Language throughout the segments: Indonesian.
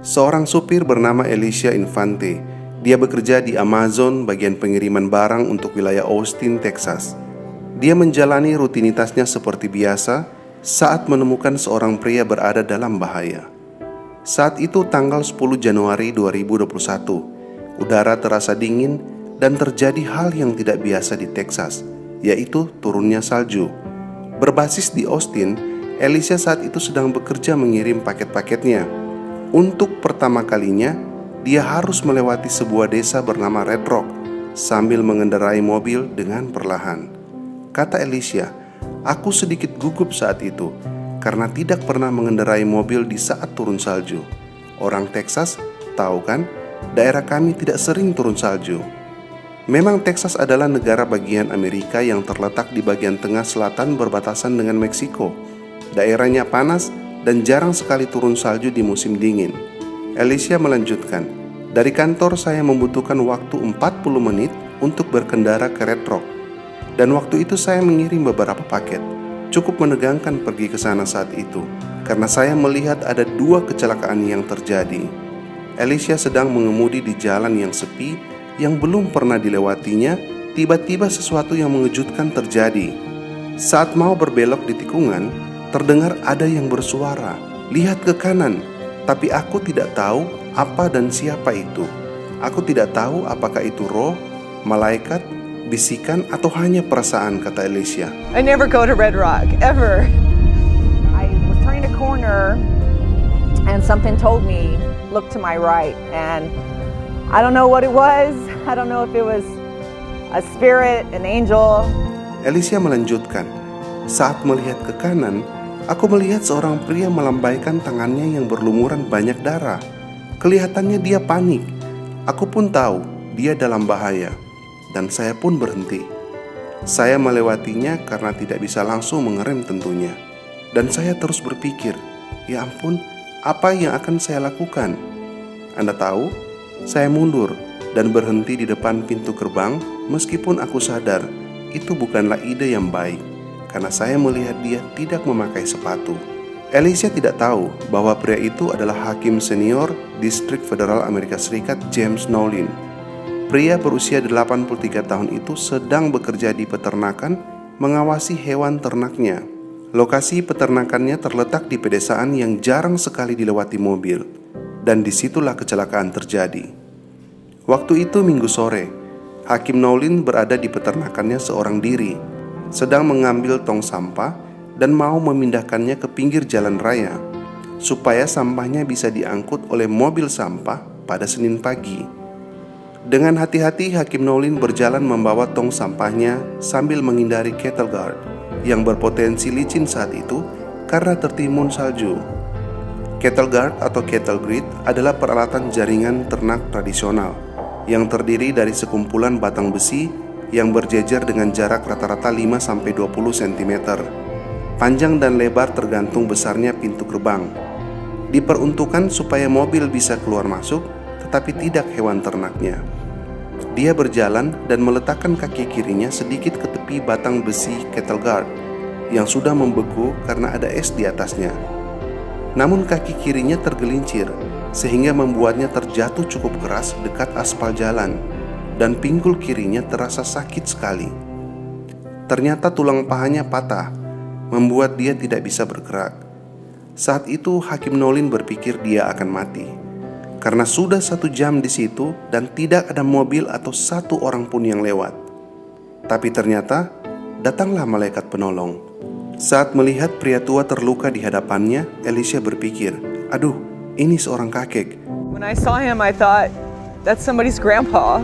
Seorang supir bernama Alicia Infante. Dia bekerja di Amazon bagian pengiriman barang untuk wilayah Austin, Texas. Dia menjalani rutinitasnya seperti biasa saat menemukan seorang pria berada dalam bahaya. Saat itu tanggal 10 Januari 2021, udara terasa dingin dan terjadi hal yang tidak biasa di Texas, yaitu turunnya salju. Berbasis di Austin, Alicia saat itu sedang bekerja mengirim paket-paketnya. Untuk pertama kalinya, dia harus melewati sebuah desa bernama Red Rock sambil mengendarai mobil dengan perlahan. Kata Alicia, "Aku sedikit gugup saat itu karena tidak pernah mengendarai mobil di saat turun salju. Orang Texas, tahu kan, daerah kami tidak sering turun salju." Memang Texas adalah negara bagian Amerika yang terletak di bagian tengah selatan berbatasan dengan Meksiko. Daerahnya panas dan jarang sekali turun salju di musim dingin. Alicia melanjutkan, "Dari kantor saya membutuhkan waktu 40 menit untuk berkendara ke Red Rock. Dan waktu itu saya mengirim beberapa paket. Cukup menegangkan pergi ke sana saat itu, karena saya melihat ada 2 kecelakaan yang terjadi." Alicia sedang mengemudi di jalan yang sepi yang belum pernah dilewatinya. Tiba-tiba sesuatu yang mengejutkan terjadi. Saat mau berbelok di tikungan, terdengar ada yang bersuara, "Lihat ke kanan." Tapi aku tidak tahu apa dan siapa itu. Aku tidak tahu apakah itu roh, malaikat, bisikan, atau hanya perasaan, kata Alicia. I never go to Red Rock, ever. I was turning a corner and something told me, look to my right. And I don't know what it was. I don't know if it was a spirit, an angel. Alicia melanjutkan, "Saat melihat ke kanan, aku melihat seorang pria melambaikan tangannya yang berlumuran banyak darah. Kelihatannya dia panik. Aku pun tahu dia dalam bahaya, dan saya pun berhenti. Saya melewatinya karena tidak bisa langsung mengerem tentunya. Dan saya terus berpikir, ya ampun, apa yang akan saya lakukan? Anda tahu, saya mundur dan berhenti di depan pintu gerbang meskipun aku sadar itu bukanlah ide yang baik. Karena saya melihat dia tidak memakai sepatu." Alicia tidak tahu bahwa pria itu adalah Hakim Senior Distrik Federal Amerika Serikat James Nolin. Pria berusia 83 tahun itu sedang bekerja di peternakan mengawasi hewan ternaknya. Lokasi peternakannya terletak di pedesaan yang jarang sekali dilewati mobil, dan disitulah kecelakaan terjadi. Waktu itu Minggu sore, Hakim Nolin berada di peternakannya seorang diri, sedang mengambil tong sampah dan mau memindahkannya ke pinggir jalan raya supaya sampahnya bisa diangkut oleh mobil sampah pada Senin pagi. Dengan hati-hati Hakim Nolin berjalan membawa tong sampahnya sambil menghindari cattle guard yang berpotensi licin saat itu karena tertimbun salju. Cattle guard atau cattle grid adalah peralatan jaringan ternak tradisional yang terdiri dari sekumpulan batang besi yang berjejer dengan jarak rata-rata 5-20 cm. Panjang dan lebar tergantung besarnya pintu gerbang. Diperuntukkan supaya mobil bisa keluar masuk, tetapi tidak hewan ternaknya. Dia berjalan dan meletakkan kaki kirinya sedikit ke tepi batang besi cattle guard yang sudah membeku karena ada es di atasnya. Namun kaki kirinya tergelincir sehingga membuatnya terjatuh cukup keras dekat aspal jalan, dan pinggul kirinya terasa sakit sekali. Ternyata tulang pahanya patah, membuat dia tidak bisa bergerak. Saat itu Hakim Nolin berpikir dia akan mati, karena sudah 1 jam di situ dan tidak ada mobil atau satu orang pun yang lewat. Tapi ternyata datanglah malaikat penolong. Saat melihat pria tua terluka di hadapannya, Alicia berpikir, "Aduh, ini seorang kakek." When I saw him, I thought, that's somebody's grandpa.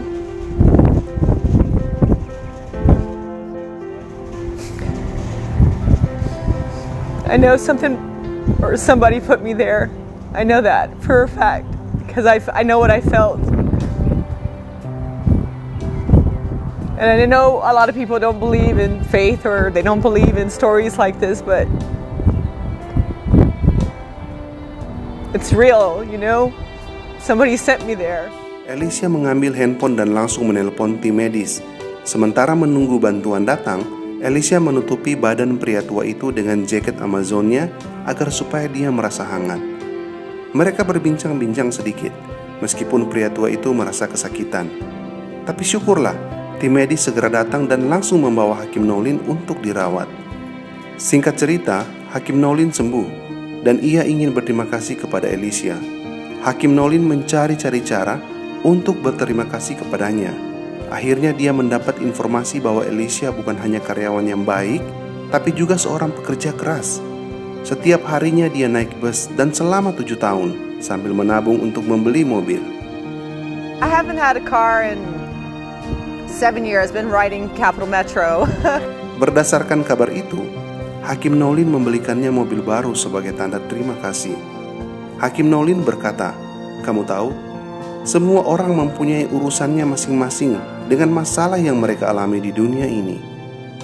I know something or somebody put me there. I know that for a fact because I know what I felt. And I know a lot of people don't believe in faith or they don't believe in stories like this, but it's real, you know? Somebody sent me there. Alicia mengambil handphone dan langsung menelpon tim medis. Sementara menunggu bantuan datang, Alicia menutupi badan pria tua itu dengan jaket Amazonnya agar supaya dia merasa hangat. Mereka berbincang-bincang sedikit, meskipun pria tua itu merasa kesakitan. Tapi syukurlah, tim medis segera datang dan langsung membawa Hakim Nolin untuk dirawat. Singkat cerita, Hakim Nolin sembuh, dan ia ingin berterima kasih kepada Alicia. Hakim Nolin mencari-cari cara untuk berterima kasih kepadanya. Akhirnya dia mendapat informasi bahwa Alicia bukan hanya karyawan yang baik, tapi juga seorang pekerja keras. Setiap harinya dia naik bus dan selama 7 tahun sambil menabung untuk membeli mobil. I haven't had a car in 7 years, been riding Capital Metro. Berdasarkan kabar itu, Hakim Nolin membelikannya mobil baru sebagai tanda terima kasih. Hakim Nolin berkata, "Kamu tahu, semua orang mempunyai urusannya masing-masing dengan masalah yang mereka alami di dunia ini.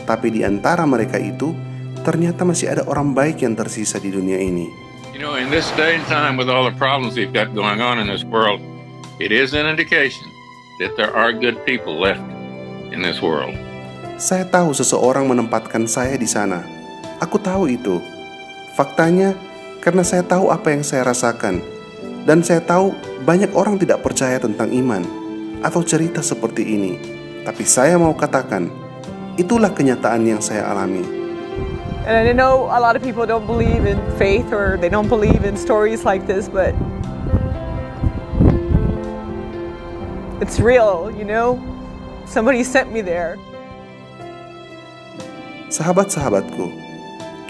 Tapi di antara mereka itu, ternyata masih ada orang baik yang tersisa di dunia ini." You know, in this day and time with all the problems we've got going on in this world, it is an indication that there are good people left in this world. Saya tahu seseorang menempatkan saya di sana. Aku tahu itu. Faktanya, karena saya tahu apa yang saya rasakan. Dan saya tahu banyak orang tidak percaya tentang iman atau cerita seperti ini. Tapi saya mau katakan, itulah kenyataan yang saya alami. And I know a lot of people don't believe in faith or they don't believe in stories like this, but it's real, you know? Somebody sent me there. Sahabat-sahabatku,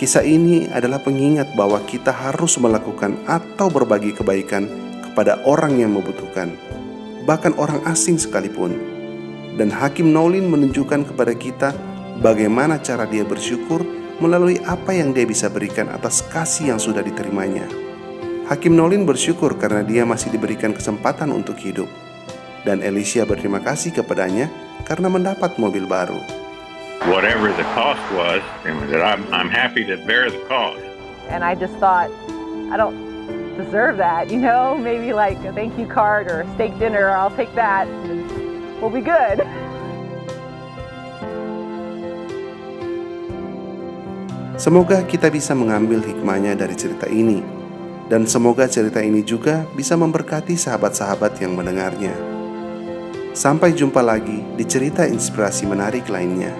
kisah ini adalah pengingat bahwa kita harus melakukan atau berbagi kebaikan kepada orang yang membutuhkan, bahkan orang asing sekalipun. Dan Hakim Nolin menunjukkan kepada kita bagaimana cara dia bersyukur melalui apa yang dia bisa berikan atas kasih yang sudah diterimanya. Hakim Nolin bersyukur karena dia masih diberikan kesempatan untuk hidup. Dan Alicia berterima kasih kepadanya karena mendapat mobil baru. Whatever the cost was, that I'm happy to bear the cost. And I just thought, I don't deserve that, you know? Maybe like a thank you card or a steak dinner, I'll take that. We'll be good. Semoga kita bisa mengambil hikmahnya dari cerita ini, dan semoga cerita ini juga bisa memberkati sahabat-sahabat yang mendengarnya. Sampai jumpa lagi di cerita inspirasi menarik lainnya.